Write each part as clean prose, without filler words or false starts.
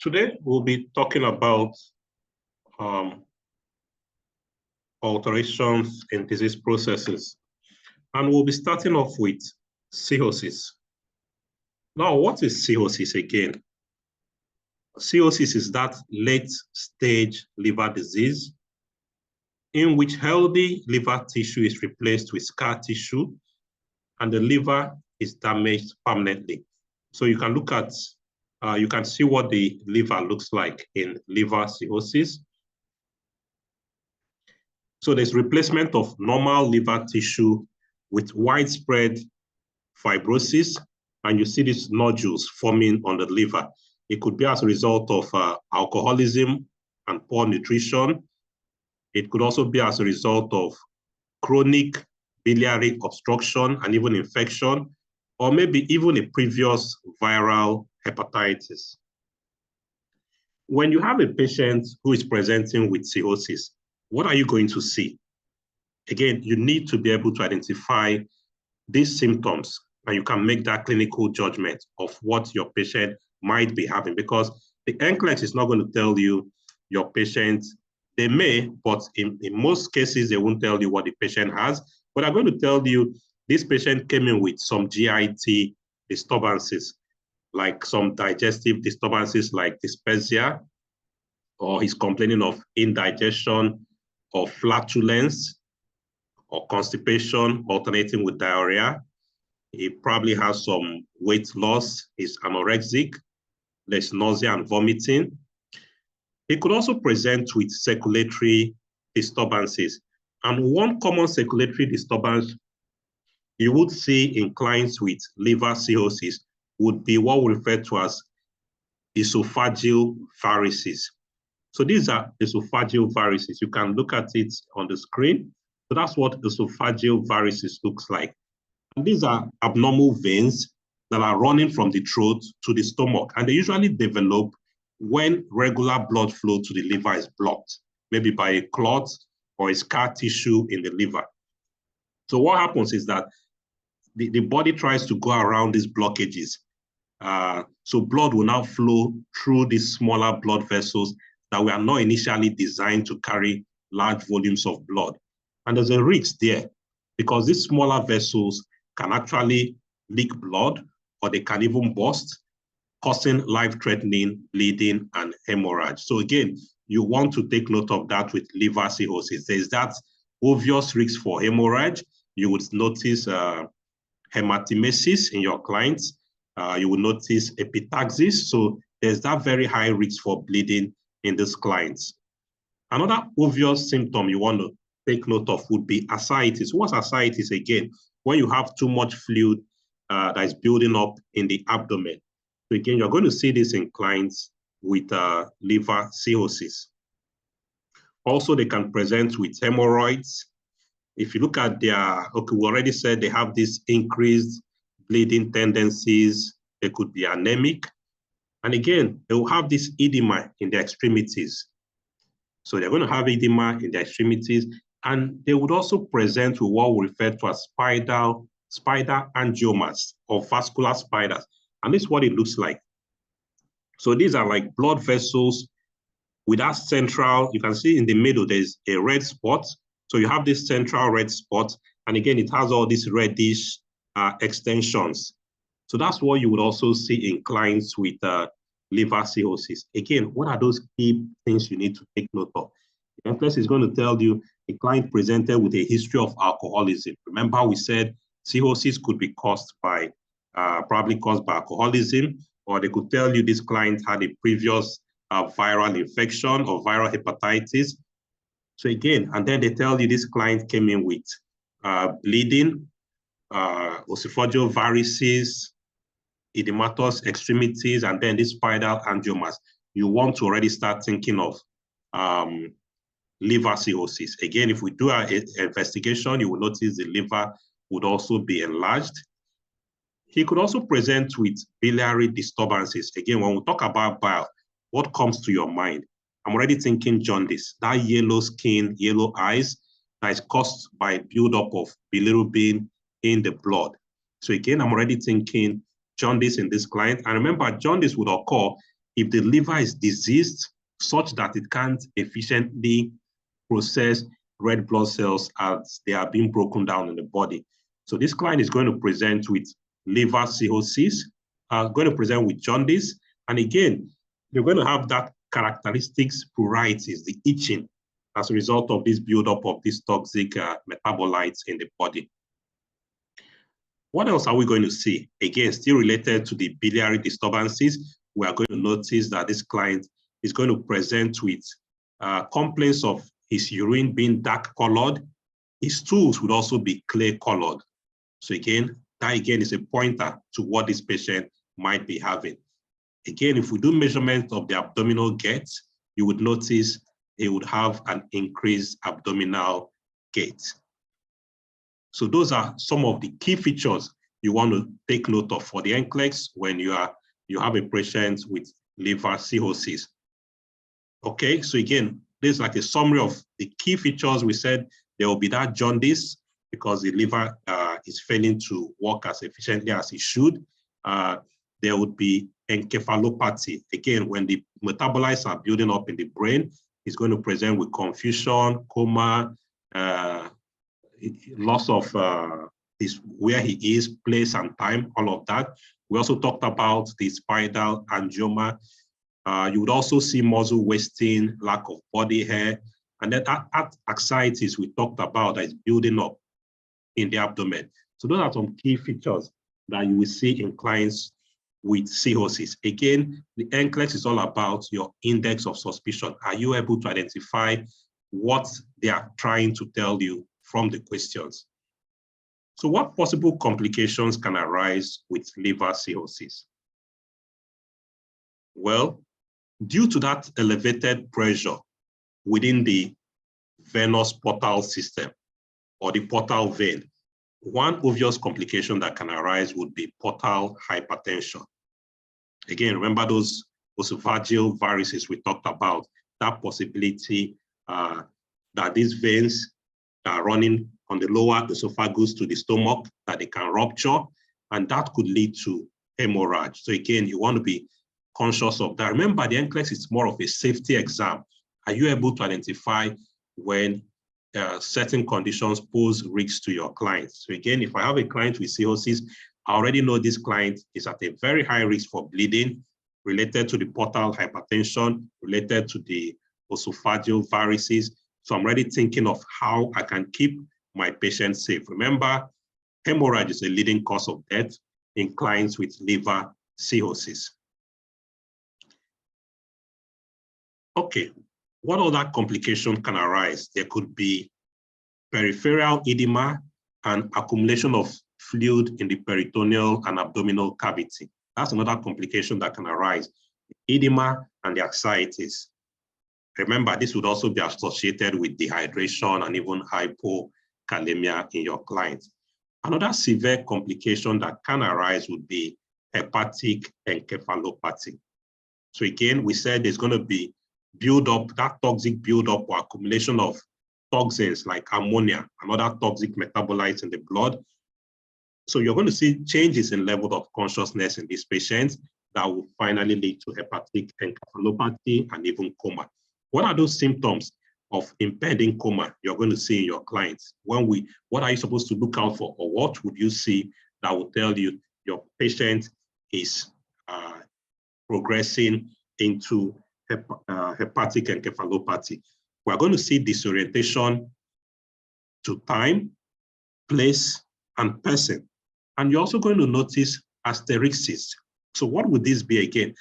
Today, we'll be talking about alterations in disease processes. And we'll be starting off with cirrhosis. Now, what is cirrhosis again? Cirrhosis is that late-stage liver disease in which healthy liver tissue is replaced with scar tissue and the liver is damaged permanently. So you can look at, you can see what the liver looks like in liver cirrhosis. So there's replacement of normal liver tissue with widespread fibrosis, and you see these nodules forming on the liver. It could be as a result of alcoholism and poor nutrition. It could also be as a result of chronic biliary obstruction and even infection, or maybe even a previous viral hepatitis. When you have a patient who is presenting with cirrhosis, what are you going to see? Again, you need to be able to identify these symptoms, and you can make that clinical judgment of what your patient might be having, because the NCLEX is not going to tell you your patient. They may, but in most cases, they won't tell you what the patient has, but I'm going to tell you this patient came in with some GIT disturbances, like some digestive disturbances like dyspepsia, or he's complaining of indigestion or flatulence or constipation alternating with diarrhea. He probably has some weight loss, he's anorexic, there's nausea and vomiting. He could also present with circulatory disturbances. And one common circulatory disturbance you would see in clients with liver cirrhosis would be what we refer to as esophageal varices. So these are esophageal varices. You can look at it on the screen. So that's what esophageal varices looks like. And these are abnormal veins that are running from the throat to the stomach. And they usually develop when regular blood flow to the liver is blocked, maybe by a clot or a scar tissue in the liver. So what happens is that the body tries to go around these blockages. So blood will now flow through these smaller blood vessels that were not initially designed to carry large volumes of blood. And there's a risk there because these smaller vessels can actually leak blood, or they can even burst, causing life-threatening bleeding and hemorrhage. So again, you want to take note of that with liver cirrhosis. There's that obvious risk for hemorrhage. You would notice hematemesis in your clients. You will notice epistaxis. So there's that very high risk for bleeding in these clients. Another obvious symptom you want to take note of would be ascites. What's ascites again? When you have too much fluid that is building up in the abdomen. So again, you're going to see this in clients with liver cirrhosis. Also, they can present with hemorrhoids. If you look at their, okay, we already said they have this increased bleeding tendencies. They could be anemic. And again, they will have this edema in their extremities. So they're going to have edema in their extremities. And they would also present with what we refer to as spider angiomas or vascular spiders. And this is what it looks like. So these are like blood vessels with that central, you can see in the middle, there's a red spot. So you have this central red spot. And again, it has all these reddish extensions. So that's what you would also see in clients with liver cirrhosis. Again, what are those key things you need to take note of? The NCLEX is going to tell you a client presented with a history of alcoholism. Remember, we said cirrhosis could be caused by, probably caused by alcoholism, or they could tell you this client had a previous viral infection or viral hepatitis. So again, and then they tell you this client came in with bleeding, esophageal varices, edematous extremities, and then these spider angiomas. You want to already start thinking of liver cirrhosis. Again, if we do an investigation, you will notice the liver would also be enlarged. He could also present with biliary disturbances. Again, when we talk about bile, what comes to your mind? I'm already thinking jaundice, that yellow skin, yellow eyes that is caused by buildup of bilirubin in the blood. So again, I'm already thinking jaundice in this client. And remember, jaundice would occur if the liver is diseased such that it can't efficiently process red blood cells as they are being broken down in the body. So this client is going to present with liver cirrhosis, going to present with jaundice, and again, you're going to have that characteristics pruritus, the itching, as a result of this buildup of these toxic metabolites in the body. What else are we going to see? Again, still related to the biliary disturbances, we are going to notice that this client is going to present with complaints of his urine being dark colored. His stools would also be clay colored. So again, that again is a pointer to what this patient might be having. Again, if we do measurement of the abdominal gait, you would notice he would have an increased abdominal gait. So those are some of the key features you want to take note of for the NCLEX when you have a patient with liver cirrhosis. Okay, so again, this is like a summary of the key features. We said there will be that jaundice because the liver is failing to work as efficiently as it should. There would be encephalopathy. Again, when the metabolites are building up in the brain, it's going to present with confusion, coma, loss of where he is, place and time, all of that. We also talked about the spiral angioma. You would also see muscle wasting, lack of body hair, and then that ascites we talked about that is building up in the abdomen. So those are some key features that you will see in clients with cirrhosis. Again, the NCLEX is all about your index of suspicion. Are you able to identify what they are trying to tell you from the questions? So what possible complications can arise with liver cirrhosis? Well, due to that elevated pressure within the venous portal system or the portal vein, one obvious complication that can arise would be portal hypertension. Again, remember those esophageal varices we talked about, that possibility that these veins are running on the lower esophagus to the stomach, that they can rupture, and that could lead to hemorrhage. So again, you want to be conscious of that. Remember, the NCLEX is more of a safety exam. Are you able to identify when certain conditions pose risks to your clients? So again, if I have a client with cirrhosis, I already know this client is at a very high risk for bleeding related to the portal hypertension, related to the esophageal varices. So I'm already thinking of how I can keep my patient safe. Remember, hemorrhage is a leading cause of death in clients with liver cirrhosis. Okay, what other complication can arise? There could be peripheral edema and accumulation of fluid in the peritoneal and abdominal cavity. That's another complication that can arise. Edema and the ascites. Remember, this would also be associated with dehydration and even hypokalemia in your clients. Another severe complication that can arise would be hepatic encephalopathy. So again, we said there's going to be build-up, that toxic build-up or accumulation of toxins like ammonia and other toxic metabolites in the blood. So you're going to see changes in level of consciousness in these patients that will finally lead to hepatic encephalopathy and even coma. What are those symptoms of impending coma you're going to see in your clients? What are you supposed to look out for, or what would you see that will tell you your patient is progressing into hepatic encephalopathy? We're going to see disorientation to time, place, and person. And you're also going to notice asterixis. So what would this be again?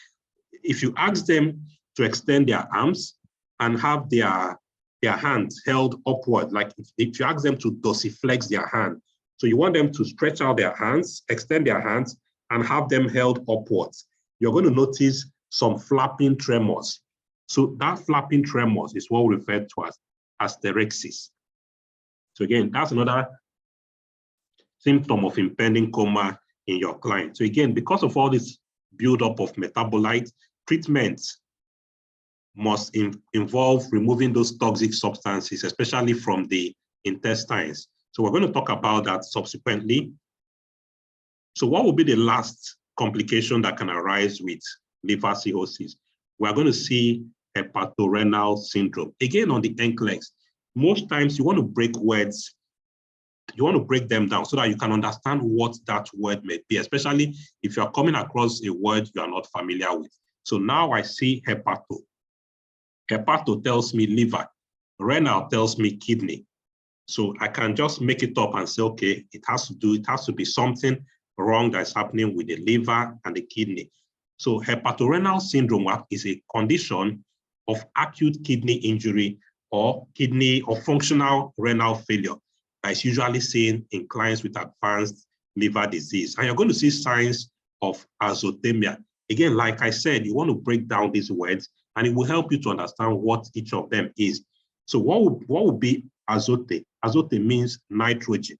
If you ask them to extend their arms and have their hands held upward, like if you ask them to dorsiflex their hand, so you want them to stretch out their hands, extend their hands, and have them held upwards, you're going to notice some flapping tremors. So that flapping tremors is what we refer to as asterixis. So again, that's another symptom of impending coma in your client. So again, because of all this buildup of metabolites, treatments must involve removing those toxic substances, especially from the intestines. So we're going to talk about that subsequently. So what will be the last complication that can arise with liver cirrhosis? we're going to see hepatorenal syndrome. Again, on the NCLEX, most times you want to break words, you want to break them down so that you can understand what that word may be, especially if you're coming across a word you are not familiar with. So now I see hepato. Hepato tells me liver. Renal tells me kidney. So I can just make it up and say, okay, it has to be something wrong that's happening with the liver and the kidney. So hepatorenal syndrome is a condition of acute kidney injury or kidney or functional renal failure that is usually seen in clients with advanced liver disease. And you're going to see signs of azotemia. Again, like I said, you want to break down these words and it will help you to understand what each of them is. So what would be azote? Azote means nitrogen.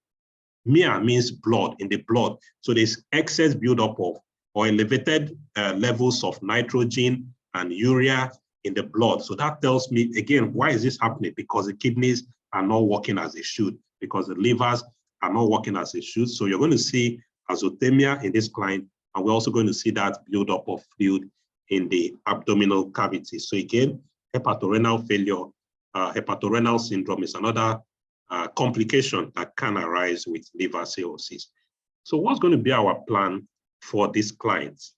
Mia means blood, in the blood. So there's excess buildup of or elevated levels of nitrogen and urea in the blood. So that tells me, again, why is this happening? Because the kidneys are not working as they should, because the livers are not working as they should. So you're going to see azotemia in this client, and we're also going to see that buildup of fluid in the abdominal cavity. So again, hepatorenal failure, hepatorenal syndrome is another complication that can arise with liver cirrhosis. So what's going to be our plan for these clients?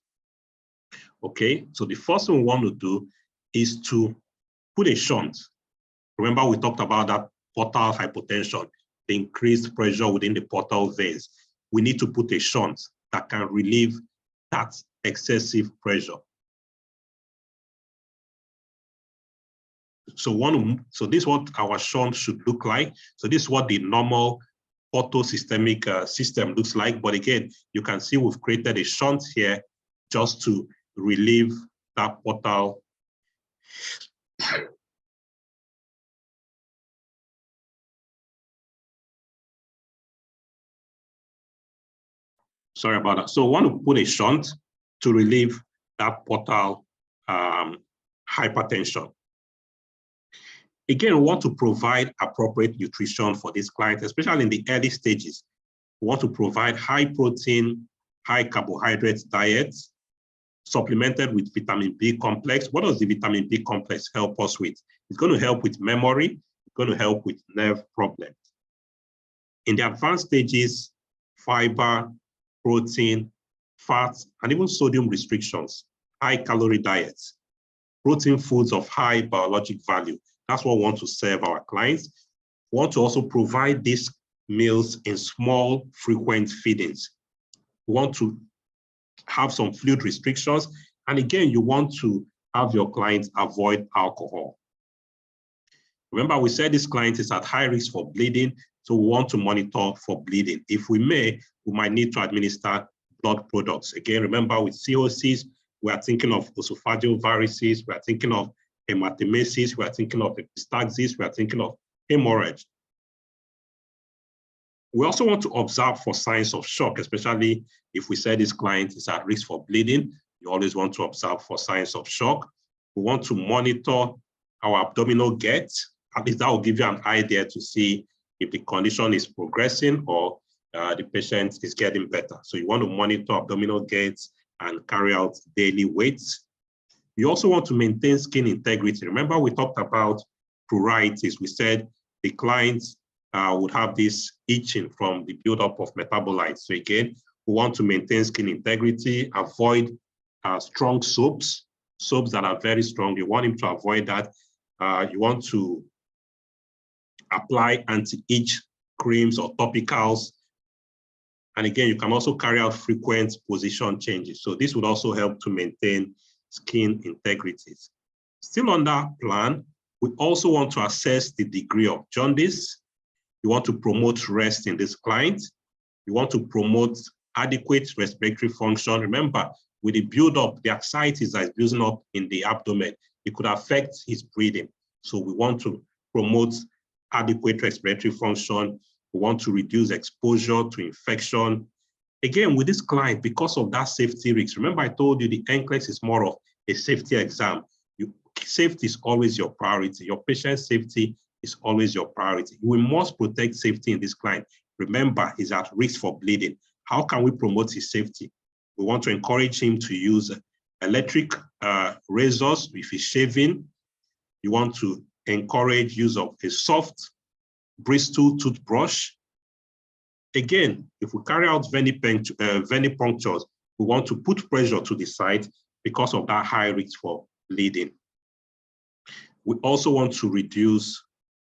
Okay, so the first thing we want to do is to put a shunt. Remember, we talked about that portal hypotension, the increased pressure within the portal veins. We need to put a shunt that can relieve that excessive pressure. So this is what our shunt should look like. So this is what the normal orthosystemic system looks like. But again, you can see we've created a shunt here just to relieve that portal. Sorry about that. So I want to put a shunt to relieve that portal hypertension. Again, we want to provide appropriate nutrition for this client, especially in the early stages. We want to provide high protein, high carbohydrate diets, supplemented with vitamin B complex. What does the vitamin B complex help us with? It's going to help with memory. It's going to help with nerve problems. In the advanced stages, fiber, protein, fats, and even sodium restrictions, high calorie diets, protein foods of high biologic value. That's what we want to serve our clients. We want to also provide these meals in small, frequent feedings. We want to have some fluid restrictions. And again, you want to have your clients avoid alcohol. Remember, we said this client is at high risk for bleeding, so we want to monitor for bleeding. If we may, we might need to administer blood products. Again, remember with cirrhosis, we are thinking of esophageal varices, we are thinking of hematemesis, we are thinking of epistaxis, we are thinking of hemorrhage. We also want to observe for signs of shock, especially if we say this client is at risk for bleeding. You always want to observe for signs of shock. We want to monitor our abdominal gait. At least that will give you an idea to see if the condition is progressing or the patient is getting better. So you want to monitor abdominal gaits and carry out daily weights. You also want to maintain skin integrity. Remember, we talked about pruritus. We said the clients would have this itching from the buildup of metabolites. So again, we want to maintain skin integrity, avoid strong soaps that are very strong. You want him to avoid that. You want to apply anti-itch creams or topicals. And again, you can also carry out frequent position changes. So this would also help to maintain skin integrity. Still on that plan, we also want to assess the degree of jaundice. You want to promote rest in this client. You want to promote adequate respiratory function. Remember, with the buildup, the ascites that is building up in the abdomen, it could affect his breathing. So we want to promote adequate respiratory function. We want to reduce exposure to infection. Again, with this client, because of that safety risk, remember I told you the NCLEX is more of a safety exam. Safety is always your priority. Your patient's safety is always your priority. We must protect safety in this client. Remember, he's at risk for bleeding. How can we promote his safety? We want to encourage him to use electric razors, if it's shaving, you want to encourage use of a soft bristle toothbrush. Again, if we carry out venipunctures, we want to put pressure to the site because of that high risk for bleeding. We also want to reduce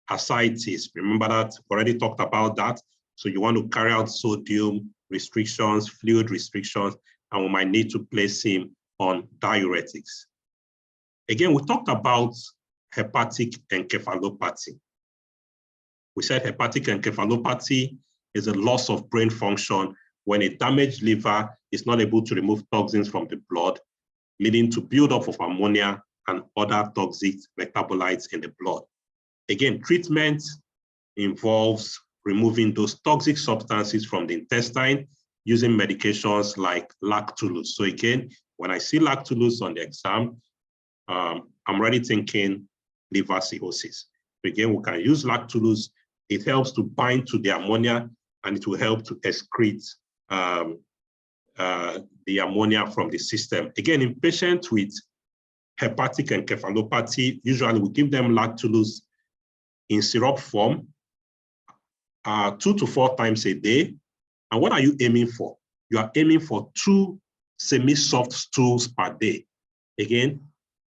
ascites. Remember that we already talked about that. So you want to carry out sodium restrictions, fluid restrictions, and we might need to place him on diuretics. Again, we talked about hepatic encephalopathy. We said hepatic encephalopathy is a loss of brain function when a damaged liver is not able to remove toxins from the blood, leading to buildup of ammonia and other toxic metabolites in the blood. Again, treatment involves removing those toxic substances from the intestine using medications like lactulose. So again, when I see lactulose on the exam, I'm already thinking liver cirrhosis. So again, we can use lactulose. It helps to bind to the ammonia and it will help to excrete the ammonia from the system. Again, in patients with hepatic encephalopathy, usually we give them lactulose in syrup form 2 to 4 times a day. And what are you aiming for? You are aiming for 2 semi-soft stools per day. Again,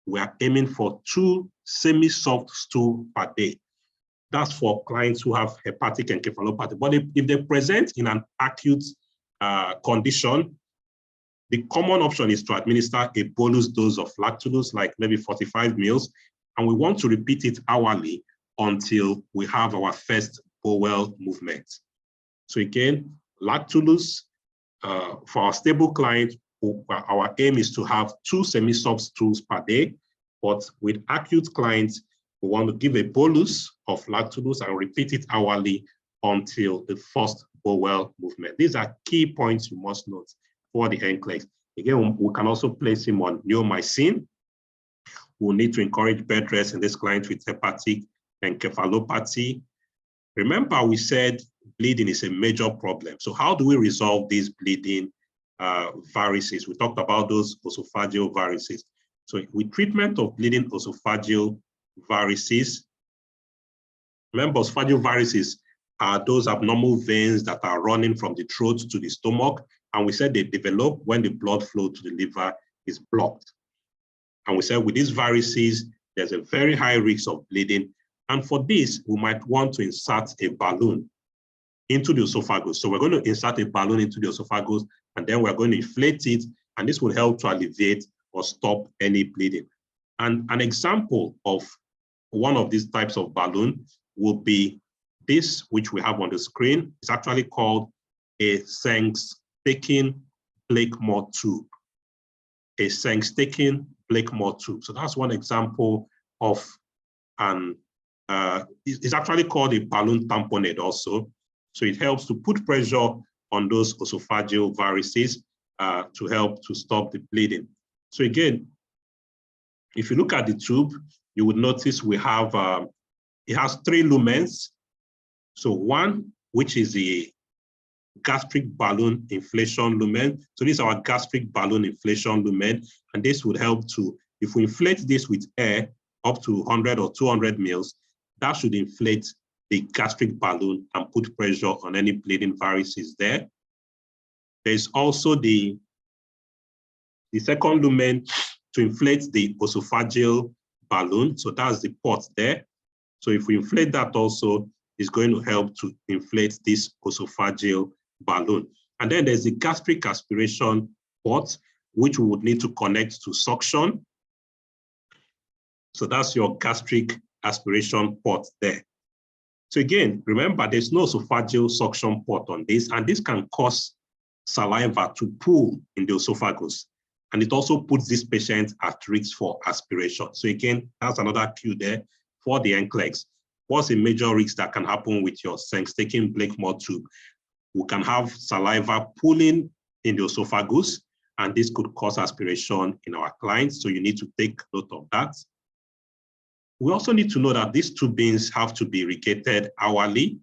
we are aiming for 2 semi-soft stools per day. That's for clients who have hepatic encephalopathy. But if they present in an acute condition, the common option is to administer a bolus dose of lactulose, like maybe 45 mils, and we want to repeat it hourly until we have our first bowel movement. So again, lactulose for our stable client, our aim is to have 2 semi-soft stools per day, but with acute clients, we want to give a bolus of lactulose and repeat it hourly until the first bowel movement. These are key points you must note for the NCLEX. Again, we can also place him on neomycin. We'll need to encourage bed rest in this client with hepatic encephalopathy. Remember, we said bleeding is a major problem. So how do we resolve these bleeding varices? We talked about those esophageal varices. So with treatment of bleeding esophageal varices, remember, esophageal varices are those abnormal veins that are running from the throat to the stomach. And we said they develop when the blood flow to the liver is blocked. And we said with these varices, there's a very high risk of bleeding. And for this, we might want to insert a balloon into the esophagus. So we're going to insert a balloon into the esophagus, and then we're going to inflate it, and this will help to alleviate or stop any bleeding. And an example of one of these types of balloon will be this, which we have on the screen. It's actually called a Sengstaken Blakemore tube. A Sengstaken Blakemore tube. So that's one example of an, it's actually called a balloon tamponade also. So it helps to put pressure on those esophageal varices to help to stop the bleeding. So again, if you look at the tube, you would notice we have, it has 3 lumens. So one, which is the gastric balloon inflation lumen. So this is our gastric balloon inflation lumen, and this would help to, if we inflate this with air up to 100 or 200 mils, that should inflate the gastric balloon and put pressure on any bleeding varices there. There's also the second lumen to inflate the esophageal balloon. So that's the port there. So if we inflate that also, it's going to help to inflate this esophageal balloon. And then there's the gastric aspiration port, which we would need to connect to suction. So that's your gastric aspiration port there. So again, remember, there's no esophageal suction port on this, and this can cause saliva to pool in the esophagus. And it also puts this patient at risk for aspiration. So again, that's another cue there for the NCLEX. What's a major risk that can happen with your Sengstaken Blakemore tube? We can have saliva pooling in the esophagus, and this could cause aspiration in our clients. So you need to take note of that. We also need to know that these tubings have to be irrigated hourly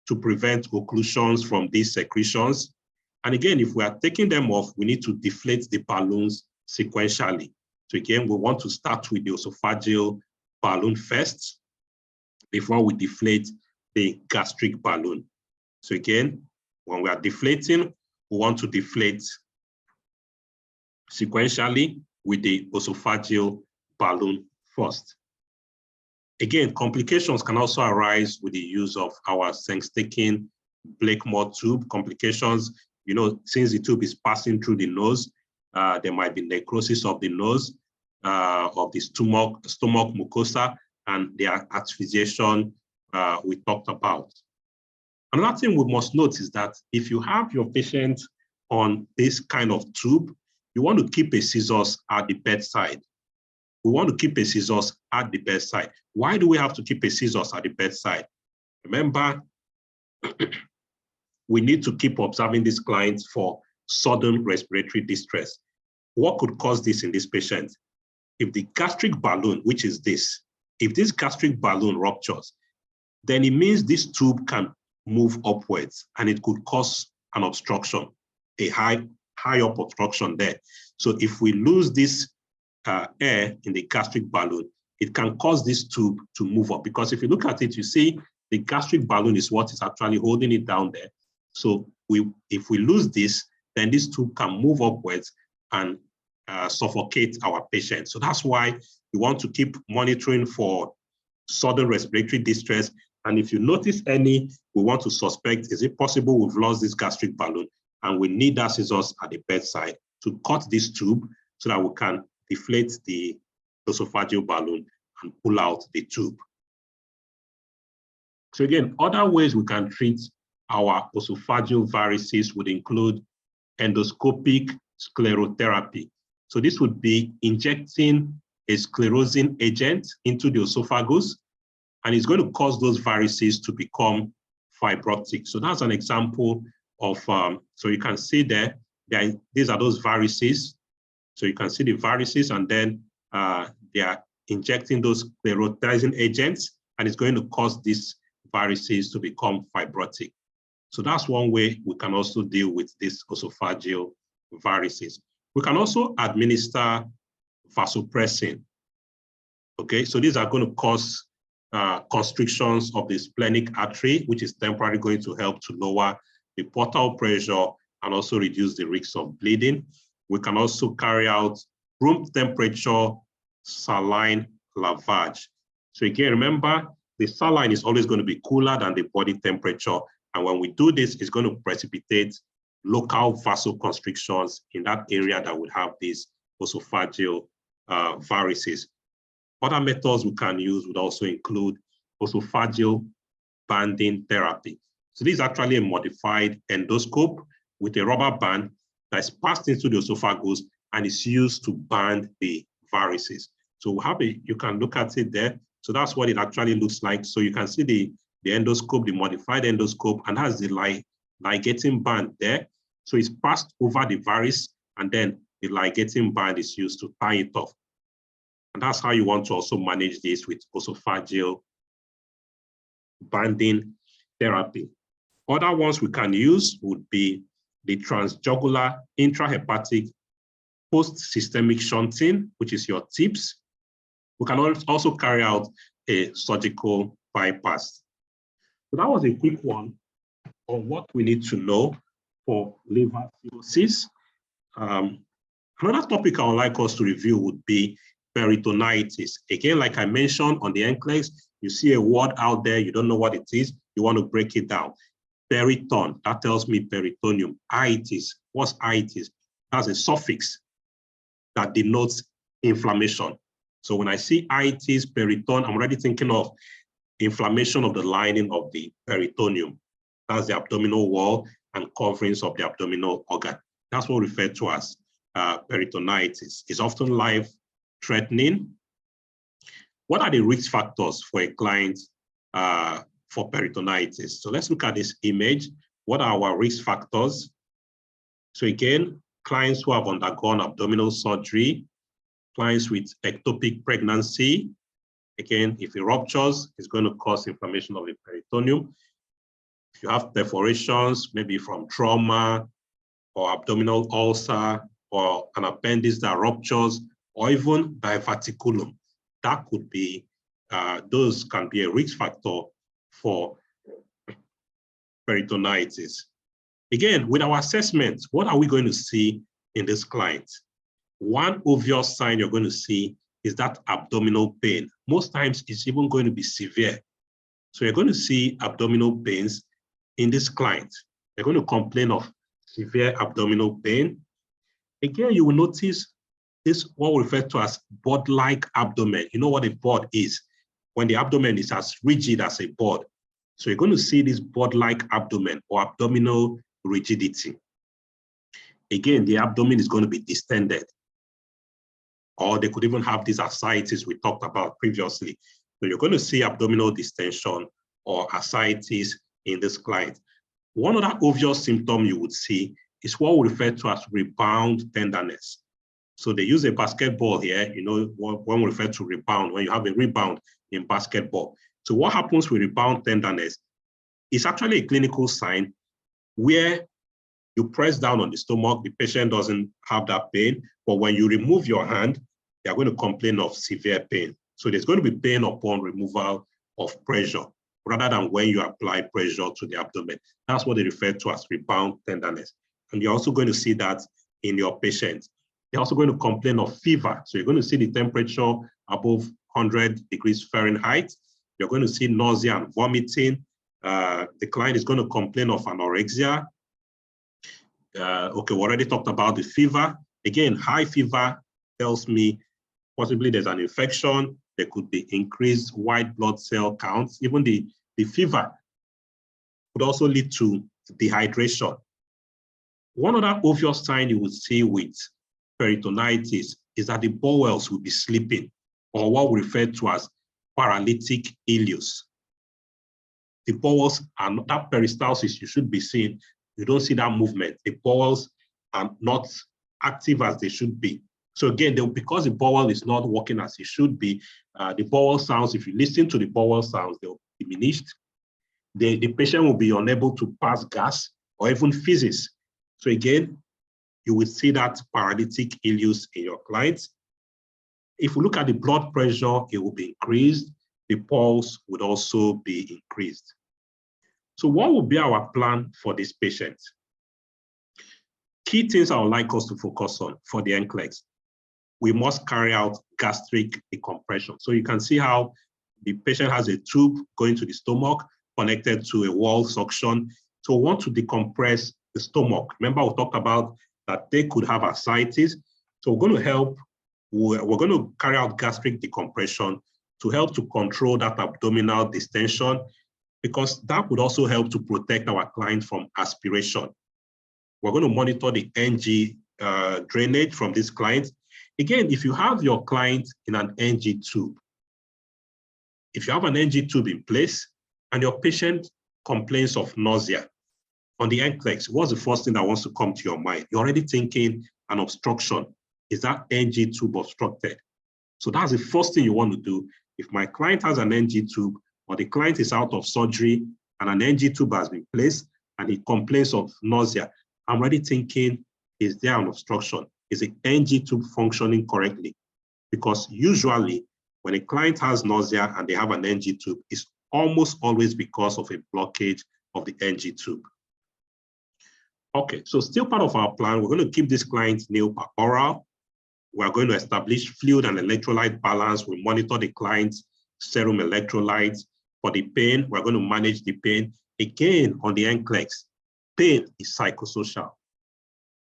to prevent occlusions from these secretions. And again, if we are taking them off, we need to deflate the balloons sequentially. So again, we want to start with the esophageal balloon first before we deflate the gastric balloon. So again, when we are deflating, we want to deflate sequentially with the esophageal balloon first. Again, complications can also arise with the use of our Sengstaken Blakemore tube. Complications, you know, since the tube is passing through the nose, there might be necrosis of the nose, of the stomach mucosa, and the asphyxiation we talked about. Another thing we must note is that if you have your patient on this kind of tube, you want to keep a scissors at the bedside. We want to keep a scissors at the bedside. Why do we have to keep a scissors at the bedside? Remember, we need to keep observing these clients for sudden respiratory distress. What could cause this in this patient? If the gastric balloon, which is this, if this gastric balloon ruptures, then it means this tube can move upwards and it could cause an obstruction, a high up obstruction there. So if we lose this air in the gastric balloon, it can cause this tube to move up, because if you look at it, you see the gastric balloon is what is actually holding it down there. So if we lose this, then this tube can move upwards and suffocate our patient. So that's why we want to keep monitoring for sudden respiratory distress. And if you notice any, we want to suspect, is it possible we've lost this gastric balloon? And we need that scissors at the bedside to cut this tube so that we can deflate the esophageal balloon and pull out the tube. So again, other ways we can treat our esophageal varices would include endoscopic sclerotherapy. So this would be injecting a sclerosing agent into the esophagus, and it's going to cause those varices to become fibrotic. So that's an example of, so you can see there, these are those varices. So you can see the varices, and then they are injecting those sclerotizing agents, and it's going to cause these varices to become fibrotic. So that's one way we can also deal with this esophageal varices. We can also administer vasopressin. Okay, so these are going to cause constrictions of the splenic artery, which is temporarily going to help to lower the portal pressure and also reduce the risk of bleeding. We can also carry out room temperature saline lavage. So again, remember, the saline is always going to be cooler than the body temperature. And when we do this, it's going to precipitate local vasoconstrictions in that area that would have these esophageal varices. Other methods we can use would also include esophageal banding therapy. So this is actually a modified endoscope with a rubber band that's passed into the esophagus and is used to band the varices. So we have you can look at it there. So that's what it actually looks like. So you can see the endoscope, the modified endoscope, and has the ligating band there. So it's passed over the varice, and then the ligating band is used to tie it off. And that's how you want to also manage this with esophageal banding therapy. Other ones we can use would be the transjugular intrahepatic post-systemic shunting, which is your TIPS. We can also carry out a surgical bypass. So that was a quick one on what we need to know for liver cirrhosis. Another topic I would like us to review would be peritonitis. Again, like I mentioned on the NCLEX, you see a word out there, you don't know what it is, you want to break it down. Periton, that tells me peritoneum. Itis, what's itis? That's a suffix that denotes inflammation. So when I see itis, periton, I'm already thinking of inflammation of the lining of the peritoneum. That's the abdominal wall and coverings of the abdominal organ. That's what we refer to as peritonitis. It's often life-threatening. What are the risk factors for a client for peritonitis? So let's look at this image. What are our risk factors? So again, clients who have undergone abdominal surgery, clients with ectopic pregnancy. Again, if it ruptures, it's going to cause inflammation of the peritoneum. If you have perforations, maybe from trauma or abdominal ulcer or an appendix that ruptures, or even diverticulum. That could be, those can be a risk factor for peritonitis. Again, with our assessments, what are we going to see in this client? One obvious sign you're going to see is that abdominal pain. Most times it's even going to be severe. So you're going to see abdominal pains in this client. They're going to complain of severe abdominal pain. Again, you will notice this, what we refer to as board-like abdomen. You know what a board is? When the abdomen is as rigid as a board. So you're going to see this board-like abdomen or abdominal rigidity. Again, the abdomen is going to be distended. Or they could even have these ascites we talked about previously. So you're going to see abdominal distension or ascites in this client. One other obvious symptom you would see is what we refer to as rebound tenderness. So they use a basketball here, you know, when we refer to rebound, when you have a rebound in basketball. So what happens with rebound tenderness is actually a clinical sign where you press down on the stomach, the patient doesn't have that pain, but when you remove your hand, they are going to complain of severe pain. So there's going to be pain upon removal of pressure, rather than when you apply pressure to the abdomen. That's what they refer to as rebound tenderness. And you're also going to see that in your patients. They're also going to complain of fever. So you're going to see the temperature above 100 degrees Fahrenheit. You're going to see nausea and vomiting. The client is going to complain of anorexia. Okay, we already talked about the fever. Again, high fever tells me possibly there's an infection. There could be increased white blood cell counts. Even the fever could also lead to dehydration. One other obvious sign you would see with peritonitis is that the bowels will be sleeping, or what we refer to as paralytic ileus. The bowels are not, that peristalsis you should be seeing, you don't see that movement. The bowels are not active as they should be. So again, because the bowel is not working as it should be, the bowel sounds, if you listen to the bowel sounds, they'll be diminished. The patient will be unable to pass gas or even feces. So again, you will see that paralytic ileus in your clients. If we look at the blood pressure, it will be increased. The pulse would also be increased. So what will be our plan for this patient? Key things I would like us to focus on for the NCLEX. We must carry out gastric decompression. So you can see how the patient has a tube going to the stomach connected to a wall suction. So we want to decompress the stomach. Remember, we talked about that they could have ascites. So we're going to carry out gastric decompression to help to control that abdominal distension, because that would also help to protect our client from aspiration. We're going to monitor the NG drainage from this client. Again, if you have your client in an NG tube, if you have an NG tube in place and your patient complains of nausea, on the NCLEX, what's the first thing that wants to come to your mind? You're already thinking an obstruction. Is that NG tube obstructed? So that's the first thing you want to do. If my client has an NG tube, or the client is out of surgery and an NG tube has been placed and he complains of nausea, I'm already thinking, is there an obstruction? Is the NG tube functioning correctly? Because usually when a client has nausea and they have an NG tube, it's almost always because of a blockage of the NG tube. Okay, so still part of our plan, we're going to keep this client nil per oral. We're going to establish fluid and electrolyte balance. We monitor the client's serum electrolytes. For the pain, we're going to manage the pain. Again, on the NCLEX, pain is psychosocial.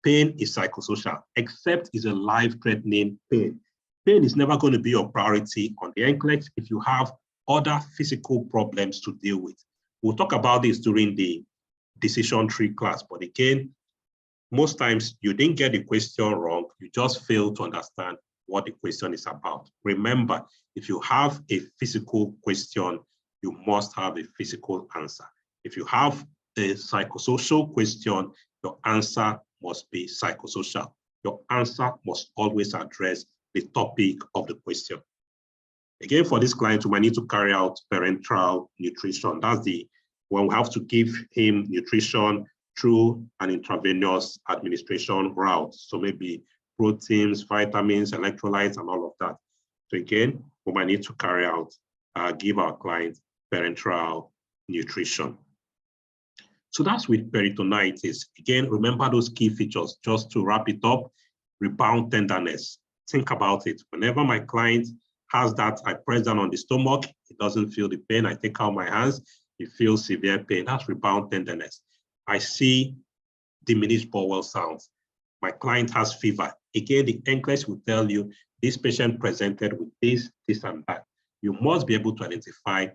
Pain is psychosocial, except it's a life-threatening pain. Pain is never going to be your priority on the NCLEX if you have other physical problems to deal with. We'll talk about this during the decision tree class, but again, most times you didn't get the question wrong, you just fail to understand what the question is about. Remember, if you have a physical question, you must have a physical answer. If you have a psychosocial question, your answer must be psychosocial. Your answer must always address the topic of the question. Again, for this client, we might need to carry out parenteral nutrition. That's when we have to give him nutrition through an intravenous administration route. So maybe proteins, vitamins, electrolytes, and all of that. So again, we might need to carry out, give our clients parenteral nutrition. So that's with peritonitis. Again, remember those key features. Just to wrap it up, rebound tenderness. Think about it. Whenever my client has that, I press down on the stomach, it doesn't feel the pain. I take out my hands, it feels severe pain. That's rebound tenderness. I see diminished bowel sounds. My client has fever. Again, the NCLEX will tell you this patient presented with this, this, and that. You must be able to identify,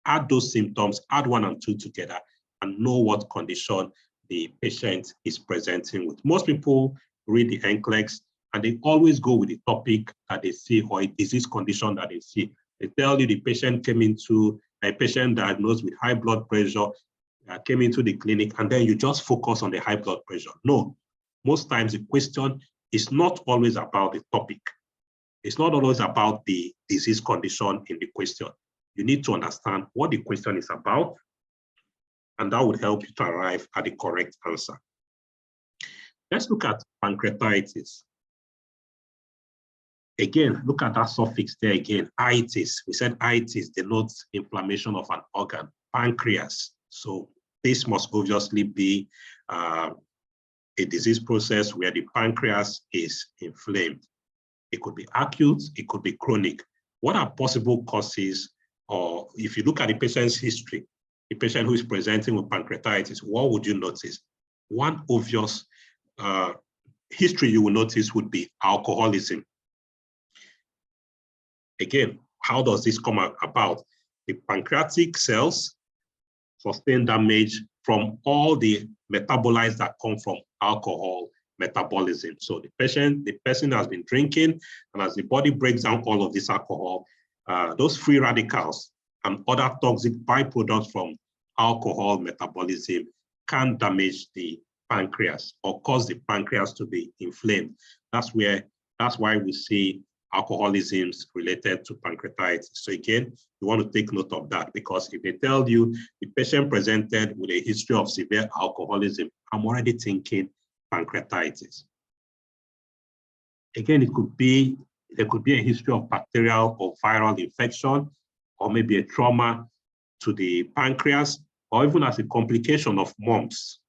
add those symptoms, add 1 and 2 together, and know what condition the patient is presenting with. Most people read the NCLEX and they always go with the topic that they see or a disease condition that they see. They tell you the patient came into, a patient diagnosed with high blood pressure, came into the clinic, and then you just focus on the high blood pressure. No, most times the question is not always about the topic. It's not always about the disease condition in the question. You need to understand what the question is about, and that would help you to arrive at the correct answer. Let's look at pancreatitis. Again, look at that suffix there again, itis. We said itis denotes inflammation of an organ, pancreas. So this must obviously be a disease process where the pancreas is inflamed. It could be acute, it could be chronic. What are possible causes? Or if you look at the patient's history, the patient who is presenting with pancreatitis, what would you notice? One obvious history you will notice would be alcoholism. Again, how does this come about? The pancreatic cells sustain damage from all the metabolites that come from alcohol metabolism. So the person has been drinking, and as the body breaks down all of this alcohol, those free radicals and other toxic byproducts from alcohol metabolism can damage the pancreas or cause the pancreas to be inflamed. That's why we see alcoholisms related to pancreatitis. So again, you want to take note of that, because if they tell you the patient presented with a history of severe alcoholism, I'm already thinking pancreatitis. Again, there could be a history of bacterial or viral infection, or maybe a trauma to the pancreas, or even as a complication of mumps.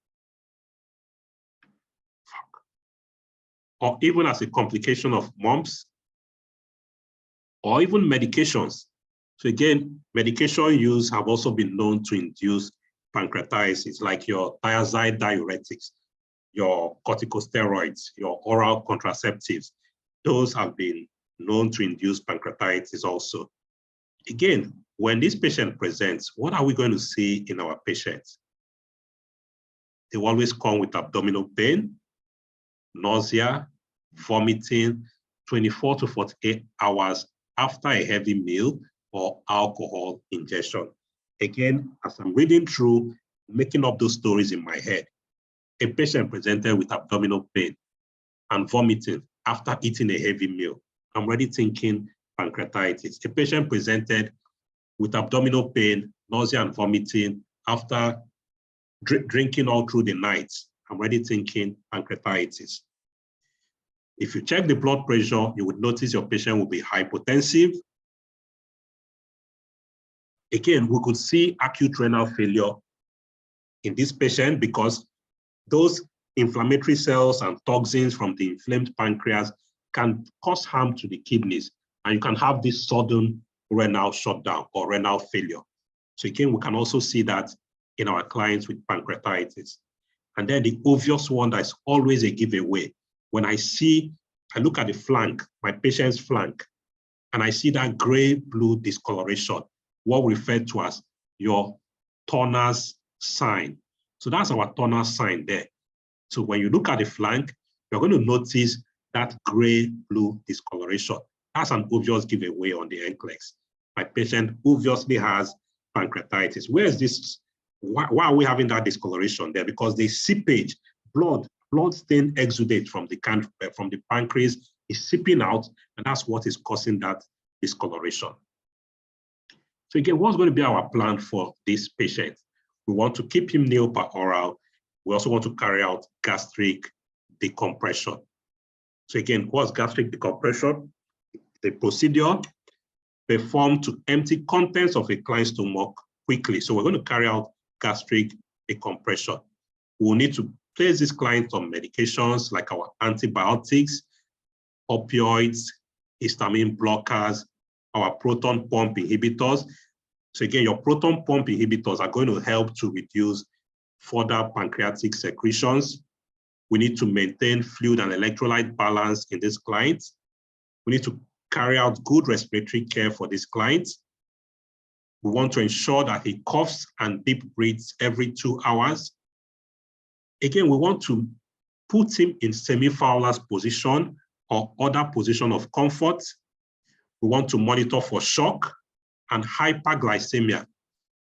Or even as a complication of mumps, or even medications. So again, medication use have also been known to induce pancreatitis, like your thiazide diuretics, your corticosteroids, your oral contraceptives. Those have been known to induce pancreatitis also. Again, when this patient presents, what are we going to see in our patients? They always come with abdominal pain, nausea, vomiting, 24 to 48 hours after a heavy meal or alcohol ingestion. Again, as I'm reading through, making up those stories in my head, a patient presented with abdominal pain and vomiting after eating a heavy meal, I'm already thinking pancreatitis. A patient presented with abdominal pain, nausea, and vomiting after drinking all through the night, I'm already thinking pancreatitis. If you check the blood pressure, you would notice your patient will be hypotensive. Again, we could see acute renal failure in this patient because those inflammatory cells and toxins from the inflamed pancreas can cause harm to the kidneys, and you can have this sudden renal shutdown or renal failure. So again, we can also see that in our clients with pancreatitis. And then the obvious one that's always a giveaway, when I look at the flank, my patient's flank, and I see that gray-blue discoloration, what we refer to as your Turner's sign. So that's our Turner's sign there. So when you look at the flank, you're going to notice that gray-blue discoloration. That's an obvious giveaway on the NCLEX. My patient obviously has pancreatitis. Where is this? Why are we having that discoloration there? Because the seepage, blood-stained exudate from the pancreas is seeping out, and that's what is causing that discoloration. So again, what's going to be our plan for this patient? We want to keep him nil per oral. We also want to carry out gastric decompression. So again, what's gastric decompression? The procedure performed to empty contents of a client's stomach quickly. So we're going to carry out gastric decompression. We'll need to place this client on medications like our antibiotics, opioids, histamine blockers, our proton pump inhibitors. So again, your proton pump inhibitors are going to help to reduce further pancreatic secretions. We need to maintain fluid and electrolyte balance in this client. We need to carry out good respiratory care for this client. We want to ensure that he coughs and deep breathes every 2 hours. Again, we want to put him in semi-Fowler's position or other position of comfort. We want to monitor for shock and hyperglycemia.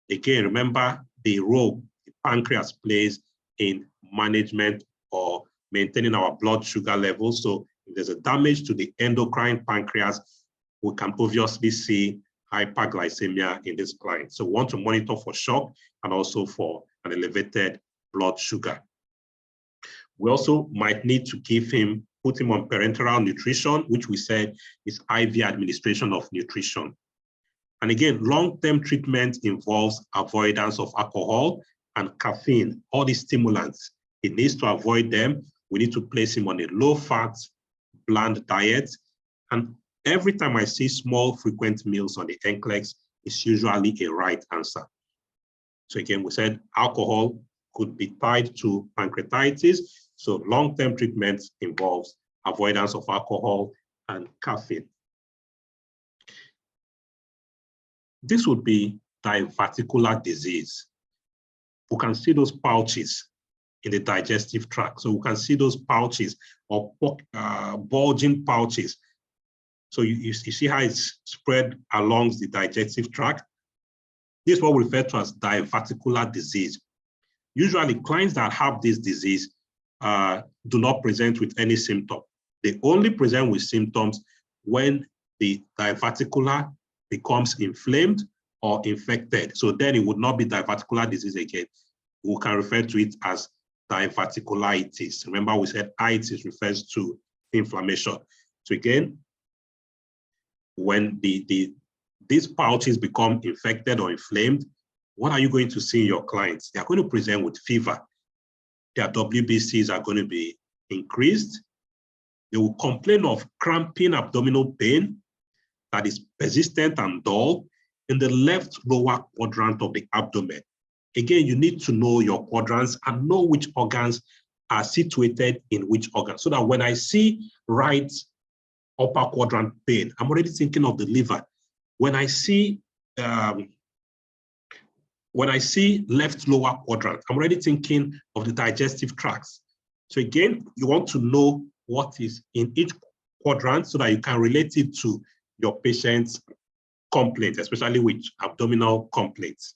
Again, remember the role the pancreas plays in management or maintaining our blood sugar levels. So if there's a damage to the endocrine pancreas, we can obviously see hyperglycemia in this client. So we want to monitor for shock and also for an elevated blood sugar. We also might need to put him on parenteral nutrition, which we said is IV administration of nutrition. And again, long-term treatment involves avoidance of alcohol and caffeine, all these stimulants. He needs to avoid them. We need to place him on a low-fat, bland diet. And every time I see small, frequent meals on the NCLEX, it's usually a right answer. So again, we said alcohol could be tied to pancreatitis. So long-term treatment involves avoidance of alcohol and caffeine. This would be diverticular disease. We can see those pouches in the digestive tract. So we can see those pouches or bulging pouches. So you see how it's spread along the digestive tract. This is what we refer to as diverticular disease. Usually, clients that have this disease do not present with any symptom. They only present with symptoms when the diverticular becomes inflamed or infected. So then it would not be diverticular disease again. We can refer to it as diverticulitis. Remember, we said itis refers to inflammation. So again, when these pouches become infected or inflamed, what are you going to see in your clients? They are going to present with fever. Their WBCs are going to be increased. They will complain of cramping abdominal pain that is persistent and dull in the left lower quadrant of the abdomen. Again, you need to know your quadrants and know which organs are situated in which organ, so that when I see right upper quadrant pain, I'm already thinking of the liver. When I see left lower quadrant, I'm already thinking of the digestive tracts. So again, you want to know what is in each quadrant so that you can relate it to your patient's complaints, especially with abdominal complaints.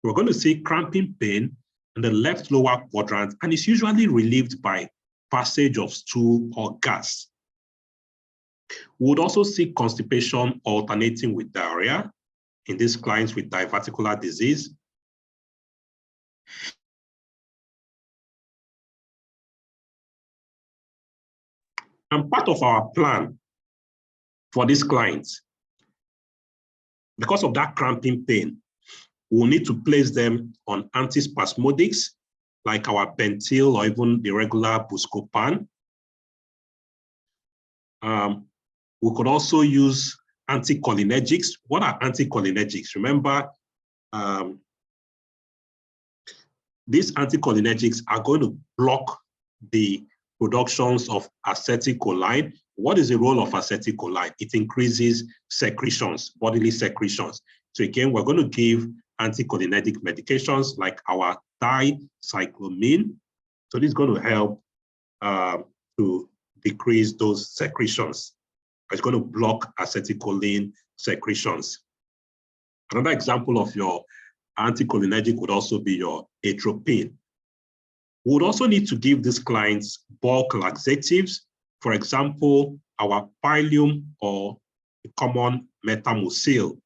We're going to see cramping pain in the left lower quadrant, and it's usually relieved by passage of stool or gas. We would also see constipation alternating with diarrhea in these clients with diverticular disease. And part of our plan for these clients, because of that cramping pain, we'll need to place them on antispasmodics like our Bentyl or even the regular Buscopan. We could also use anticholinergics. What are anticholinergics? Remember, these anticholinergics are going to block the productions of acetylcholine. What is the role of acetylcholine? It increases secretions, bodily secretions. So again, we're going to give anticholinergic medications like our dicyclomine. So this is going to help to decrease those secretions. It's going to block acetylcholine secretions. Another example of your anticholinergic would also be your atropine. We would also need to give these clients bulk laxatives. For example, our Pylium or the common metamucil.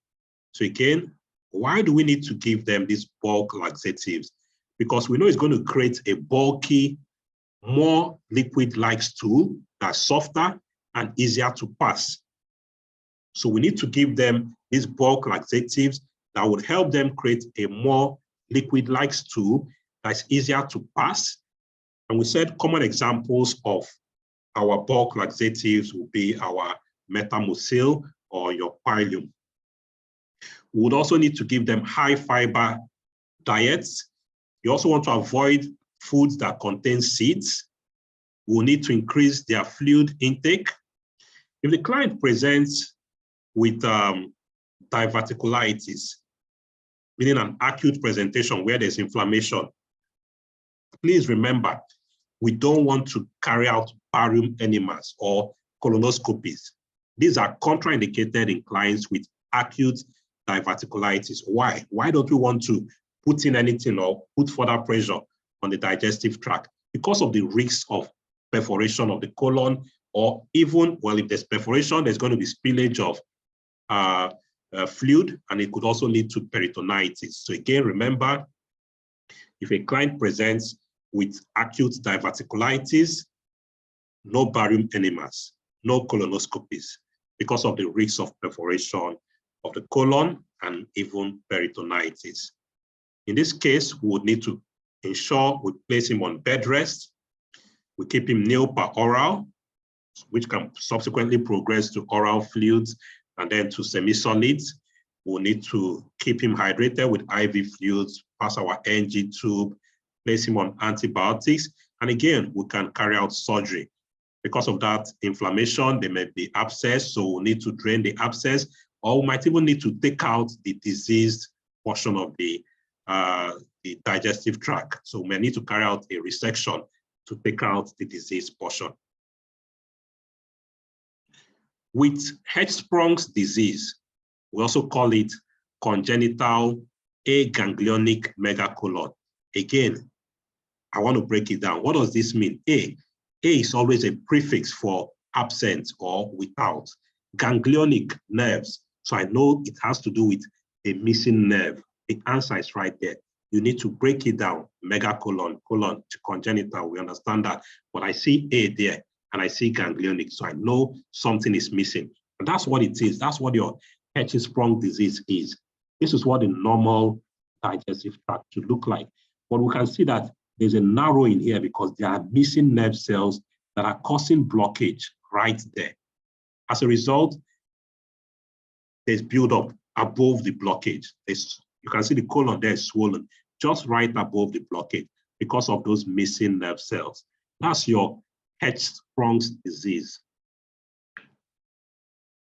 So again, why do we need to give them these bulk laxatives? because we know it's going to create a bulky, more liquid-like stool that's softer and easier to pass. So we need to give them these bulk laxatives that would help them create a more liquid-like stool that's easier to pass. And we said common examples of our bulk laxatives will be our metamucil or your Pylium. We would also need to give them high fiber diets. You also want to avoid foods that contain seeds. We'll need to increase their fluid intake. If the client presents with diverticulitis, meaning an acute presentation where there's inflammation, please remember, we don't want to carry out barium enemas or colonoscopies. These are contraindicated in clients with acute diverticulitis. Why? Why don't we want to put in anything or put further pressure on the digestive tract? Because of the risk of perforation of the colon, or even, well, if there's perforation, there's going to be spillage of fluid, and it could also lead to peritonitis. So again, remember, if a client presents with acute diverticulitis, no barium enemas, no colonoscopies, because of the risk of perforation of the colon and even peritonitis. In this case, we would need to ensure we place him on bed rest. We keep him nil per oral, which can subsequently progress to oral fluids and then to semi-solids. We'll need to keep him hydrated with IV fluids, pass our NG tube, place him on antibiotics. And again, we can carry out surgery. Because of that inflammation, there may be abscess, so we'll need to drain the abscess, or we might even need to take out the diseased portion of the digestive tract. So we may need to carry out a resection to take out the diseased portion. With Hirschsprung's disease, we also call it congenital aganglionic megacolon. Again, I want to break it down. What does this mean? A is always a prefix for absent or without. Ganglionic, nerves. So I know it has to do with a missing nerve. The answer is right there. You need to break it down. Megacolon, colon to congenital, we understand that. But I see A there and I see ganglionic, so I know something is missing. And that's what it is. That's what your Hirschsprung disease is. This is what a normal digestive tract should look like. But we can see that there's a narrowing here because there are missing nerve cells that are causing blockage right there. As a result, there's buildup above the blockage. You can see the colon there is swollen, just right above the blockage because of those missing nerve cells. That's your Hirschsprung's disease.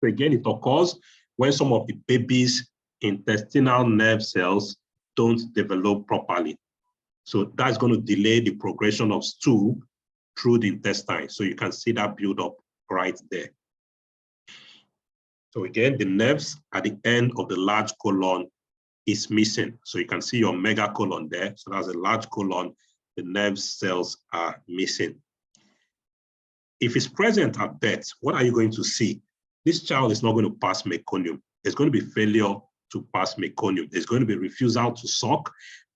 So again, it occurs when some of the baby's intestinal nerve cells don't develop properly. So that's going to delay the progression of stool through the intestine. So you can see that buildup right there. So again, the nerves at the end of the large colon is missing. So you can see your megacolon there. So that's a large colon. The nerve cells are missing. If it's present at birth, what are you going to see? This child is not going to pass meconium. There's going to be failure to pass meconium. There's going to be refusal to suck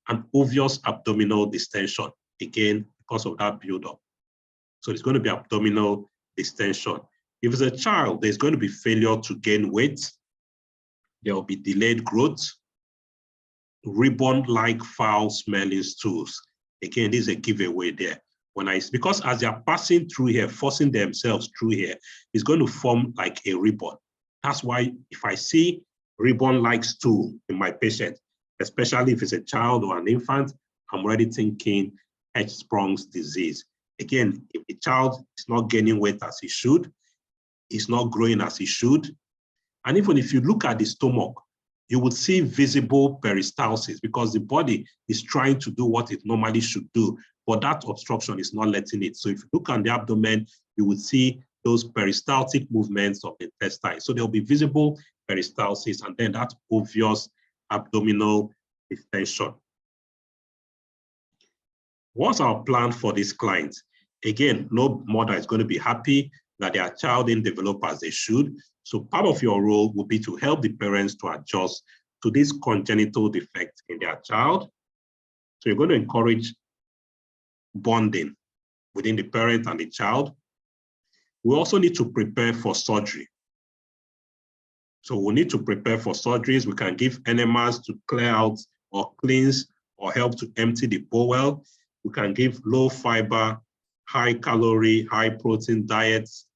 and obvious abdominal distension, again, because of that buildup. So there's going to be abdominal distension. If it's a child, there's going to be failure to gain weight. There will be delayed growth, ribbon-like foul-smelling stools. Again, this is a giveaway there. Because as they are passing through here, forcing themselves through here, it's going to form like a ribbon. That's why if I see ribbon-like stool in my patient, especially if it's a child or an infant, I'm already thinking Hirschsprung's disease. Again, if the child is not gaining weight as he should, is not growing as he should, and even if you look at the stomach, you would see visible peristalsis because the body is trying to do what it normally should do, but that obstruction is not letting it. So if you look at the abdomen, you would see those peristaltic movements of the intestine. So there'll be visible peristalsis and then that obvious abdominal distension. What's our plan for this client? Again, no mother is going to be happy that their child didn't develop as they should. So part of your role will be to help the parents to adjust to this congenital defect in their child. So you're going to encourage bonding within the parent and the child. We also need to prepare for surgery. So we need to prepare for surgeries. We can give enemas to clear out or cleanse or help to empty the bowel. We can give low fiber, high calorie, high protein diets.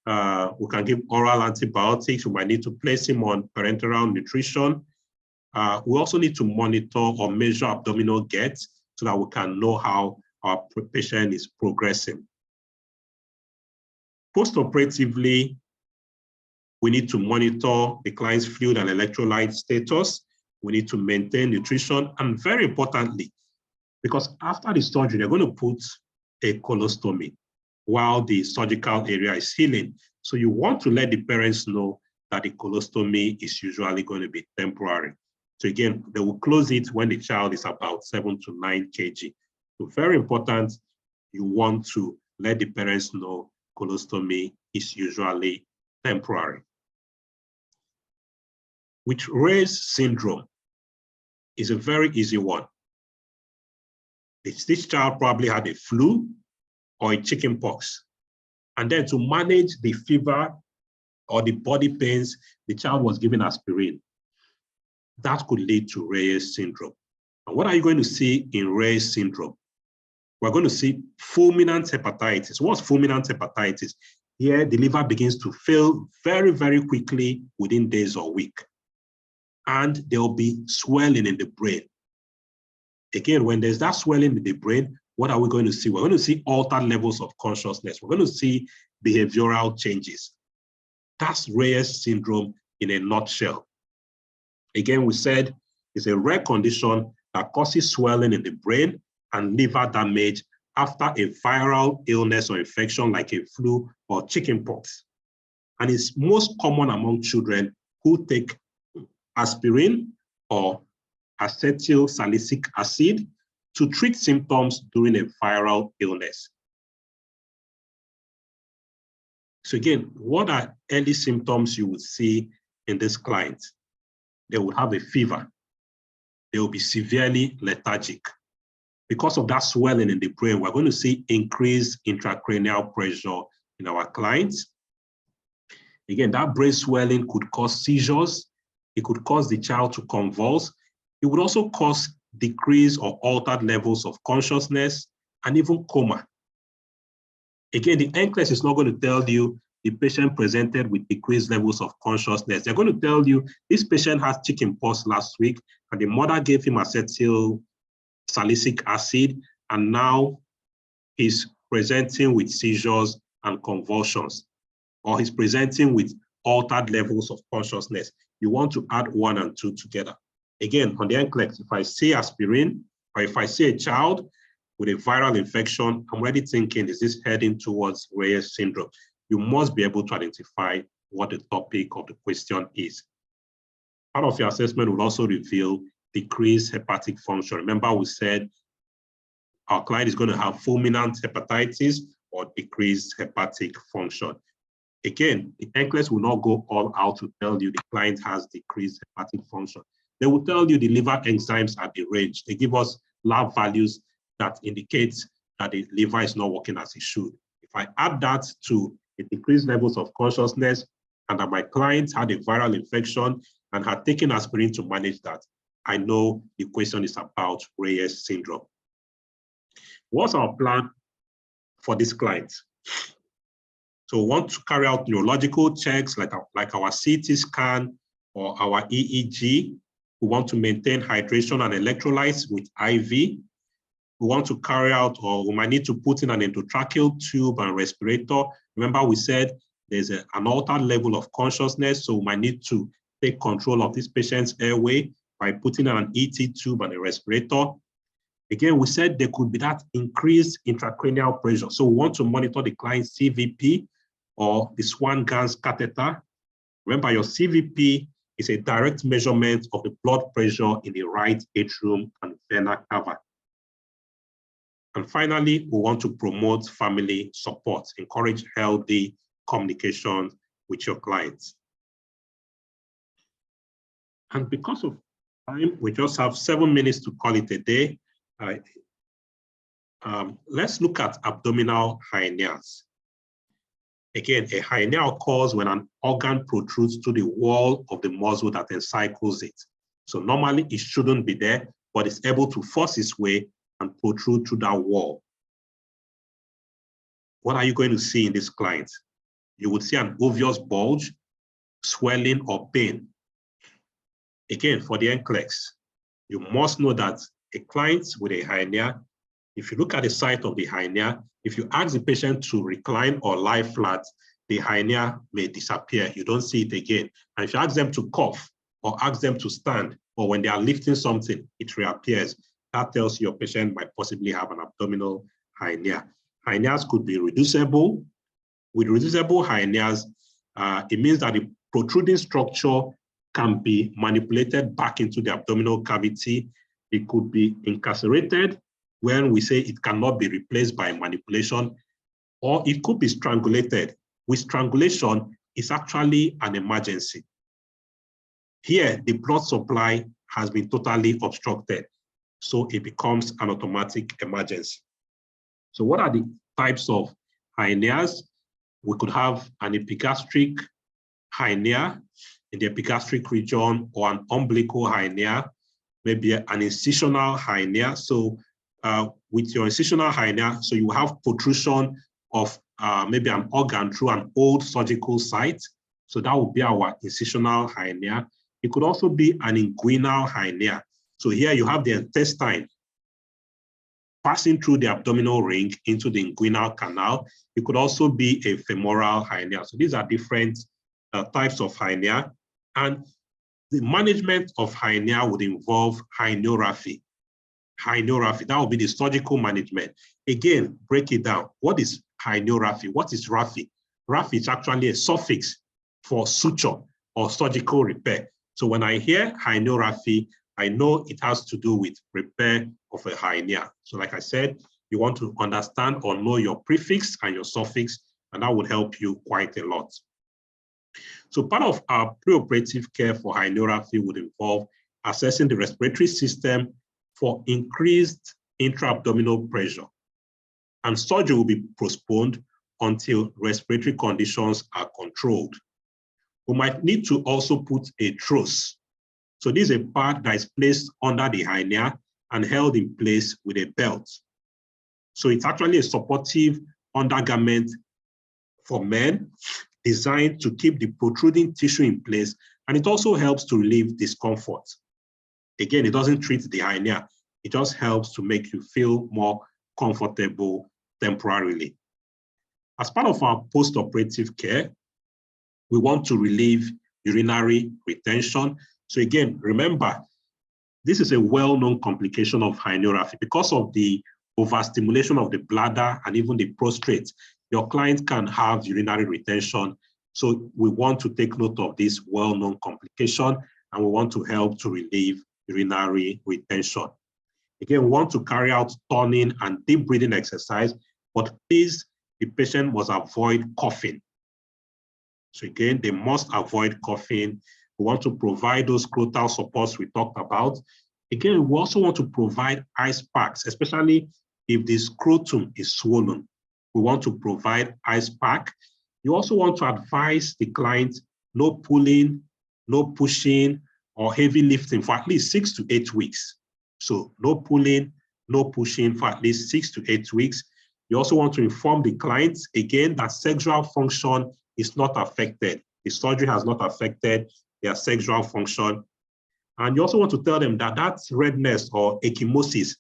We can give oral antibiotics. We might need to place him on parenteral nutrition. We also need to monitor or measure abdominal gates so that we can know how our patient is progressing. Post-operatively, we need to monitor the client's fluid and electrolyte status. We need to maintain nutrition. And very importantly, because after the surgery, they're going to put a colostomy while the surgical area is healing. So you want to let the parents know that the colostomy is usually going to be temporary. So again, they will close it when the child is about 7 to 9 kg. So very important, you want to let the parents know colostomy is usually temporary. With REYE's syndrome is a very easy one. This child probably had a flu or a chicken pox. And then to manage the fever or the body pains, the child was given aspirin. That could lead to REYE's syndrome. And what are you going to see in REYE's syndrome? We're going to see fulminant hepatitis. What's fulminant hepatitis? Here, the liver begins to fail very, very quickly within days or weeks. And there will be swelling in the brain. Again, when there's that swelling in the brain, what are we going to see? We're going to see altered levels of consciousness. We're going to see behavioral changes. That's REYE's syndrome in a nutshell. Again, we said it's a rare condition that causes swelling in the brain and liver damage after a viral illness or infection like a flu or chickenpox. And it's most common among children who take aspirin or acetyl salicylic acid to treat symptoms during a viral illness. So again, what are early symptoms you would see in this client? They would have a fever. They will be severely lethargic. Because of that swelling in the brain, we're going to see increased intracranial pressure in our clients. Again, that brain swelling could cause seizures. It could cause the child to convulse. It would also cause decreased or altered levels of consciousness and even coma. Again, the NCLEX is not going to tell you the patient presented with decreased levels of consciousness. They're going to tell you this patient has chickenpox last week and the mother gave him acetyl salicylic acid and now he's presenting with seizures and convulsions, or he's presenting with altered levels of consciousness. You want to add 1 and 2 together. Again, on the NCLEX, if I see aspirin, or if I see a child with a viral infection, I'm already thinking, is this heading towards REYE's syndrome? You must be able to identify what the topic of the question is. Part of your assessment will also reveal decreased hepatic function. Remember, we said our client is going to have fulminant hepatitis or decreased hepatic function. Again, the NCLEX will not go all out to tell you the client has decreased hepatic function. They will tell you the liver enzymes are deranged. They give us lab values that indicate that the liver is not working as it should. If I add that to the decreased levels of consciousness and that my client had a viral infection and had taken aspirin to manage that, I know the question is about REYE's syndrome. What's our plan for this client? So we want to carry out neurological checks like our CT scan or our EEG. We want to maintain hydration and electrolytes with IV. We want to carry out, or we might need to put in an endotracheal tube and respirator. Remember, we said there's an altered level of consciousness, so we might need to take control of this patient's airway by putting in an ET tube and a respirator. Again, we said there could be that increased intracranial pressure. So we want to monitor the client's CVP or the Swan-Ganz catheter. Remember, your CVP is a direct measurement of the blood pressure in the right atrium and vena cava. And finally, we want to promote family support, encourage healthy communication with your clients. And because of time, we just have 7 minutes to call it a day. Let's look at abdominal hernias. Again, a hernia occurs when an organ protrudes to the wall of the muscle that encircles it. So normally it shouldn't be there, but it's able to force its way and protrude through that wall. What are you going to see in this client? You would see an obvious bulge, swelling, or pain. Again, for the NCLEX, you must know that a client with a hernia, if you look at the site of the hernia, if you ask the patient to recline or lie flat, the hernia may disappear. You don't see it again. And if you ask them to cough or ask them to stand, or when they are lifting something, it reappears. That tells you your patient might possibly have an abdominal hernia. Hernias could be reducible. With reducible hernias, it means that the protruding structure can be manipulated back into the abdominal cavity. It could be incarcerated, when we say it cannot be replaced by manipulation, or it could be strangulated. With strangulation, it's actually an emergency. Here, the blood supply has been totally obstructed, so it becomes an automatic emergency. So what are the types of hernias? We could have an epigastric hernia in the epigastric region, or an umbilical hernia, maybe an incisional hernia. So with your incisional hernia, so you have protrusion of maybe an organ through an old surgical site. So that would be our incisional hernia. It could also be an inguinal hernia. So here you have the intestine passing through the abdominal ring into the inguinal canal. It could also be a femoral hernia. So these are different types of hernia. And the management of hernia would involve herniorrhaphy. Herniorrhaphy, that would be the surgical management. Again, break it down. What is herniorrhaphy? What is rhaphy? Rhaphy is actually a suffix for suture or surgical repair. So when I hear herniorrhaphy, I know it has to do with repair of a hernia. So like I said, you want to understand or know your prefix and your suffix, and that would help you quite a lot. So part of our preoperative care for herniorrhaphy would involve assessing the respiratory system for increased intra-abdominal pressure. And surgery will be postponed until respiratory conditions are controlled. We might need to also put a truss. So this is a part that is placed under the hernia and held in place with a belt. So it's actually a supportive undergarment for men designed to keep the protruding tissue in place, and it also helps to relieve discomfort. Again, it doesn't treat the hernia, it just helps to make you feel more comfortable temporarily. As part of our post-operative care, we want to relieve urinary retention. So again, remember, this is a well-known complication of herniorrhaphy. Because of the overstimulation of the bladder and even the prostate, your client can have urinary retention. So we want to take note of this well-known complication, and we want to help to relieve urinary retention. Again, we want to carry out turning and deep breathing exercise, but please, the patient must avoid coughing. So again, they must avoid coughing. We want to provide those scrotal supports we talked about. Again, we also want to provide ice packs, especially if the scrotum is swollen. We want to provide ice pack. You also want to advise the client no pulling, no pushing, or heavy lifting for at least 6 to 8 weeks. So no pulling, no pushing for at least 6 to 8 weeks. You also want to inform the client, again, that sexual function is not affected. The surgery has not affected their sexual function. And you also want to tell them that that redness or ecchymosis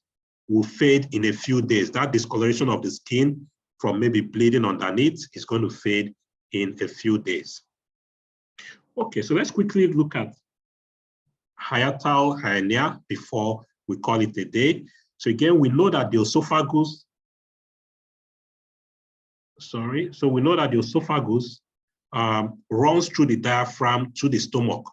will fade in a few days. That discoloration of the skin from maybe bleeding underneath is going to fade in a few days. Okay, so let's quickly look at hiatal hernia before we call it a day. So again, we know that the esophagus, runs through the diaphragm to the stomach.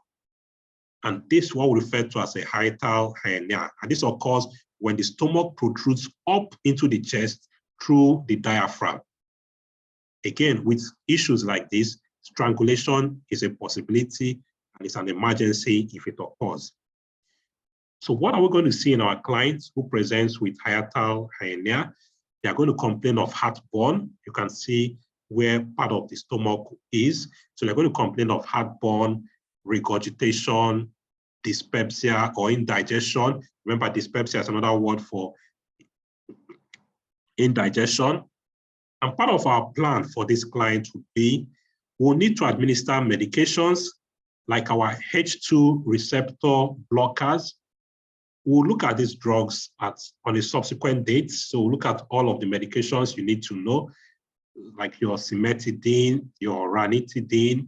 And this is what we refer to as a hiatal hernia. And this occurs when the stomach protrudes up into the chest through the diaphragm. Again, with issues like this, strangulation is a possibility and it's an emergency if it occurs. So what are we going to see in our clients who presents with hiatal hernia? They are going to complain of heartburn. You can see where part of the stomach is. So they're going to complain of heartburn, regurgitation, dyspepsia, or indigestion. Remember, dyspepsia is another word for indigestion. And part of our plan for this client would be, we'll need to administer medications like our H2 receptor blockers. We'll look at these drugs on a subsequent date. So we'll look at all of the medications you need to know, like your cimetidine, your ranitidine.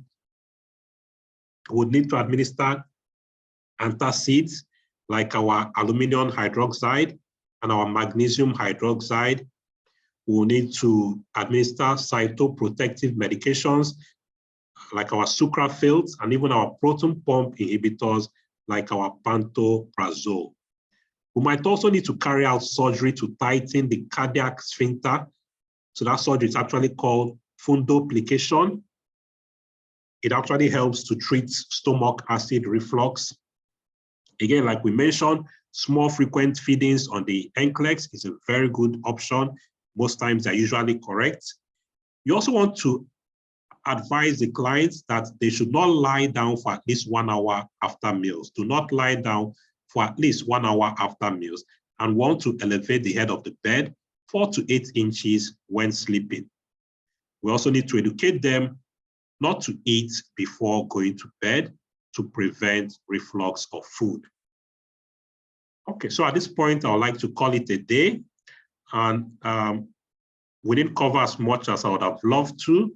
We'll need to administer antacids like our aluminum hydroxide and our magnesium hydroxide. We'll need to administer cytoprotective medications like our sucralfate and even our proton pump inhibitors like our pantoprazole. We might also need to carry out surgery to tighten the cardiac sphincter. So that surgery is actually called fundoplication. It actually helps to treat stomach acid reflux. Again, like we mentioned, small frequent feedings on the NCLEX is a very good option. Most times they're usually correct. You also want to advise the clients that they should not lie down for at least 1 hour after meals. Do not lie down for at least 1 hour after meals, and want to elevate the head of the bed 4 to 8 inches when sleeping. We also need to educate them not to eat before going to bed to prevent reflux of food. Okay, so at this point, I would like to call it a day. And we didn't cover as much as I would have loved to,